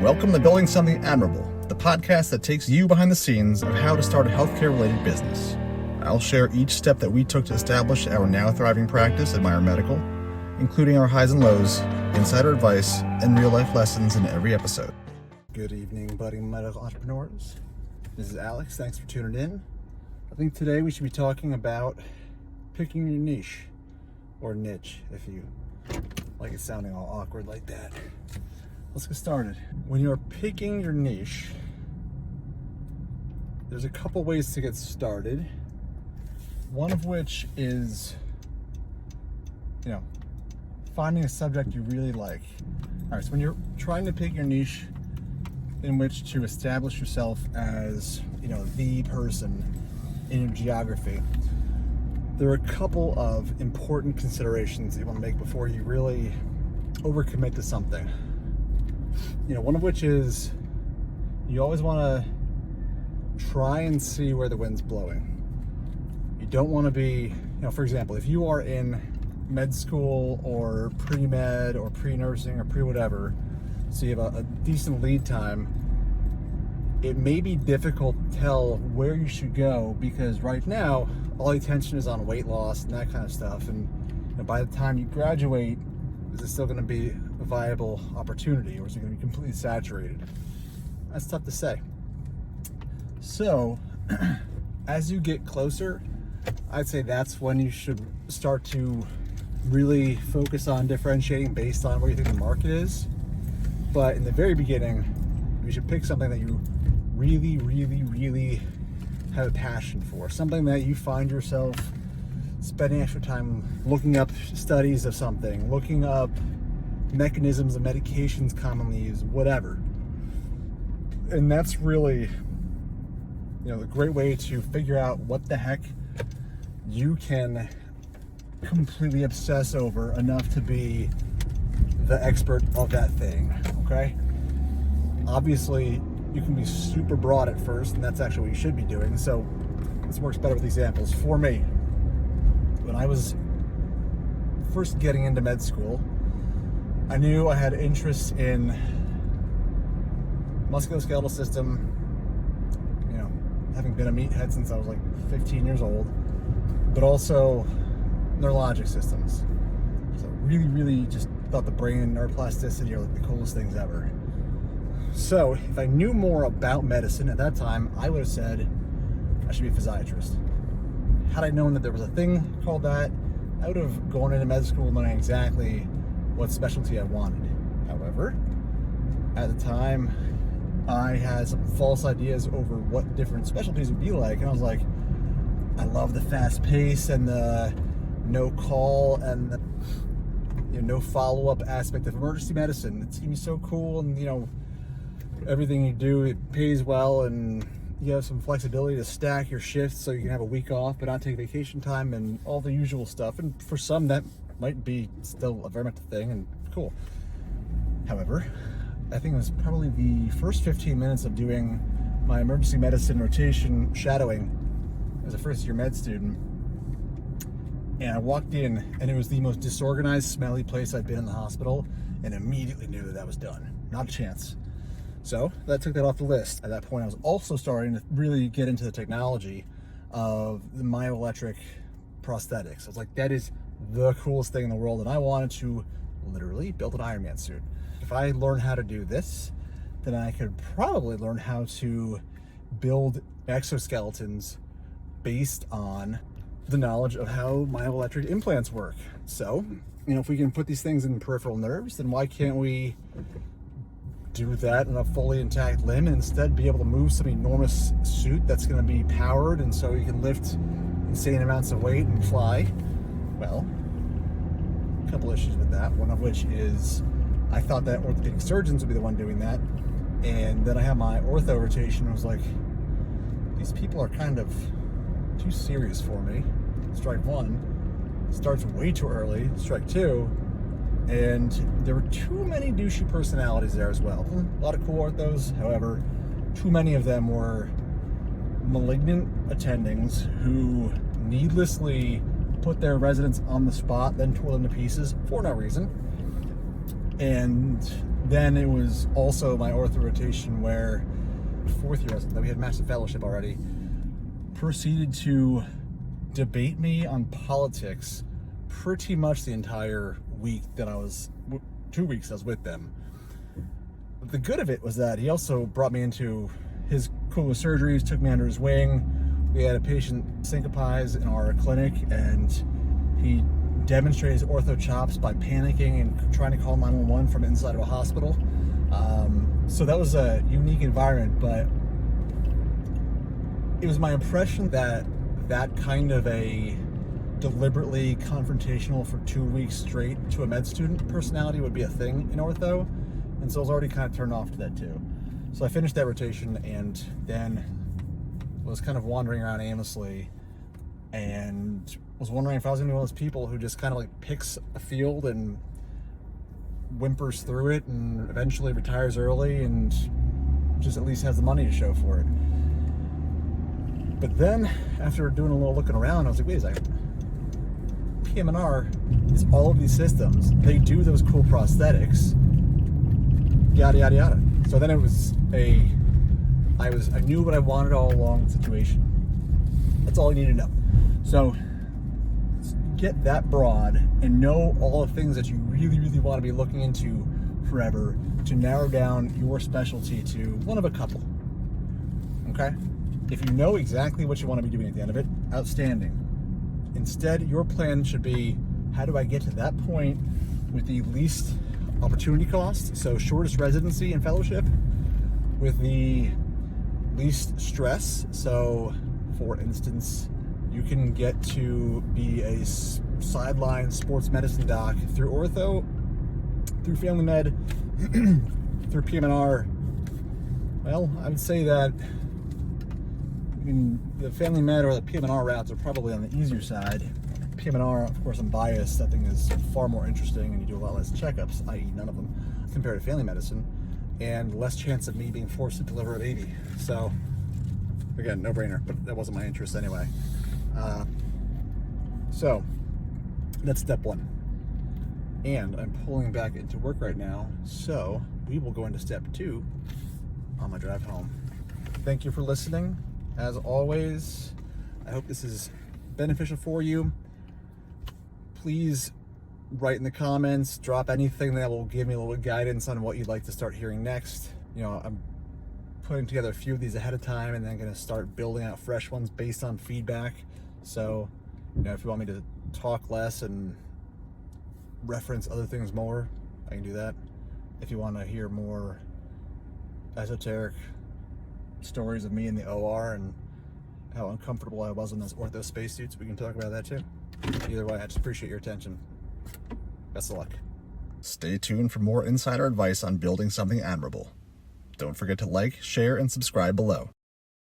Welcome to Building Something Admirable, the podcast that takes you behind the scenes of how to start a healthcare-related business. I'll share each step that we took to establish our now thriving practice at Meyer Medical, including our highs and lows, insider advice, and real-life lessons in every episode. Good evening, budding medical entrepreneurs. This is Alex. Thanks for tuning in. I think today we should be talking about picking your niche, or niche, if you like it sounding all awkward like that. Let's get started. When you're picking your niche, there's a couple ways to get started. One of which is, finding a subject you really like. All right, so when you're trying to pick your niche in which to establish yourself as, the person in your geography, there are a couple of important considerations that you want to make before you really overcommit to something. One of which is you always want to try and see where the wind's blowing. You don't want to be, for example, if you are in med school or pre-med or pre-nursing or pre-whatever, so you have a decent lead time, it may be difficult to tell where you should go because right now all the attention is on weight loss and that kind of stuff, and by the time you graduate, is it still going to be a viable opportunity, or is it going to be completely saturated? That's tough to say. So as you get closer, I'd say that's when you should start to really focus on differentiating based on where you think the market is. But in the very beginning, you should pick something that you really, really, really have a passion for, something that you find yourself spending extra time looking up studies of something, looking up mechanisms of medications commonly used, whatever. And that's really, a great way to figure out what the heck you can completely obsess over enough to be the expert of that thing, okay? Obviously, you can be super broad at first, and that's actually what you should be doing. So this works better with examples. For me, when I was first getting into med school, I knew I had interest in musculoskeletal system, having been a meathead since I was like 15 years old, but also neurologic systems. So really, really just thought the brain and neuroplasticity are like the coolest things ever. So if I knew more about medicine at that time, I would have said I should be a physiatrist. Had I known that there was a thing called that, I would have gone into med school knowing exactly what specialty I wanted. However, at the time, I had some false ideas over what different specialties would be like, and I was like, I love the fast pace and the no call and the no follow-up aspect of emergency medicine. It seems so cool, and everything you do, it pays well, and you have some flexibility to stack your shifts so you can have a week off but not take vacation time and all the usual stuff. And for some, that might be still a very much a thing and cool. However, I think it was probably the first 15 minutes of doing my emergency medicine rotation shadowing as a first-year med student, and I walked in and it was the most disorganized, smelly place I'd been in the hospital, and immediately knew that was done. Not a chance. So that took that off the list. At that point, I was also starting to really get into the technology of the myoelectric prosthetics. I was like, that is the coolest thing in the world, and I wanted to literally build an Iron Man suit. If I learn how to do this, then I could probably learn how to build exoskeletons based on the knowledge of how myoelectric implants work. So, if we can put these things in peripheral nerves, then why can't we do that in a fully intact limb and instead be able to move some enormous suit that's going to be powered, and so you can lift insane amounts of weight and fly? Well, a couple issues with that, one of which is I thought that orthopedic surgeons would be the one doing that, and then I had my ortho rotation and was like, these people are kind of too serious for me. Strike one. Starts way too early. Strike two. And there were too many douchey personalities there as well. A lot of cool orthos, however, too many of them were malignant attendings who needlessly put their residents on the spot, then tore them to pieces for no reason. And then it was also my ortho rotation where 4th year resident that we had massive fellowship already proceeded to debate me on politics pretty much the entire week that I was 2 weeks I was with them. But the good of it was that he also brought me into his coolest surgeries, took me under his wing. We had a patient syncopized in our clinic, and he demonstrated his ortho chops by panicking and trying to call 911 from inside of a hospital. So that was a unique environment, but it was my impression that that kind of a deliberately confrontational for 2 weeks straight to a med student personality would be a thing in ortho, and so I was already kind of turned off to that too. So I finished that rotation and then was kind of wandering around aimlessly and was wondering if I was gonna be one of those people who just kind of like picks a field and whimpers through it and eventually retires early and just at least has the money to show for it. But then after doing a little looking around, I was like, wait a second, PM&R is all of these systems. They do those cool prosthetics, yada yada yada. So then it was I knew what I wanted all along situation. That's all you need to know. So get that broad and know all the things that you really, really want to be looking into forever to narrow down your specialty to one of a couple. Okay? If you know exactly what you want to be doing at the end of it, outstanding. Instead, your plan should be, how do I get to that point with the least opportunity cost, so shortest residency and fellowship, with the least stress. So, for instance, you can get to be a sideline sports medicine doc through ortho, through family med, through PM&R. Well, I would say that the family med or the PM&R routes are probably on the easier side. PM&R, of course, I'm biased. That thing is far more interesting, and you do a lot less checkups, i.e. none of them, compared to family medicine, and less chance of me being forced to deliver a baby. So, again, no brainer, but that wasn't my interest anyway. So that's step one. And I'm pulling back into work right now, so we will go into step 2 on my drive home. Thank you for listening. As always, I hope this is beneficial for you. Please write in the comments, drop anything that will give me a little guidance on what you'd like to start hearing next. You know, I'm putting together a few of these ahead of time and then going to start building out fresh ones based on feedback. So, you know, if you want me to talk less and reference other things more, I can do that. If you want to hear more esoteric stories of me in the OR and how uncomfortable I was in those ortho spacesuits, we can talk about that too. Either way, I just appreciate your attention. Best of luck. Stay tuned for more insider advice on building something admirable. Don't forget to like, share, and subscribe below.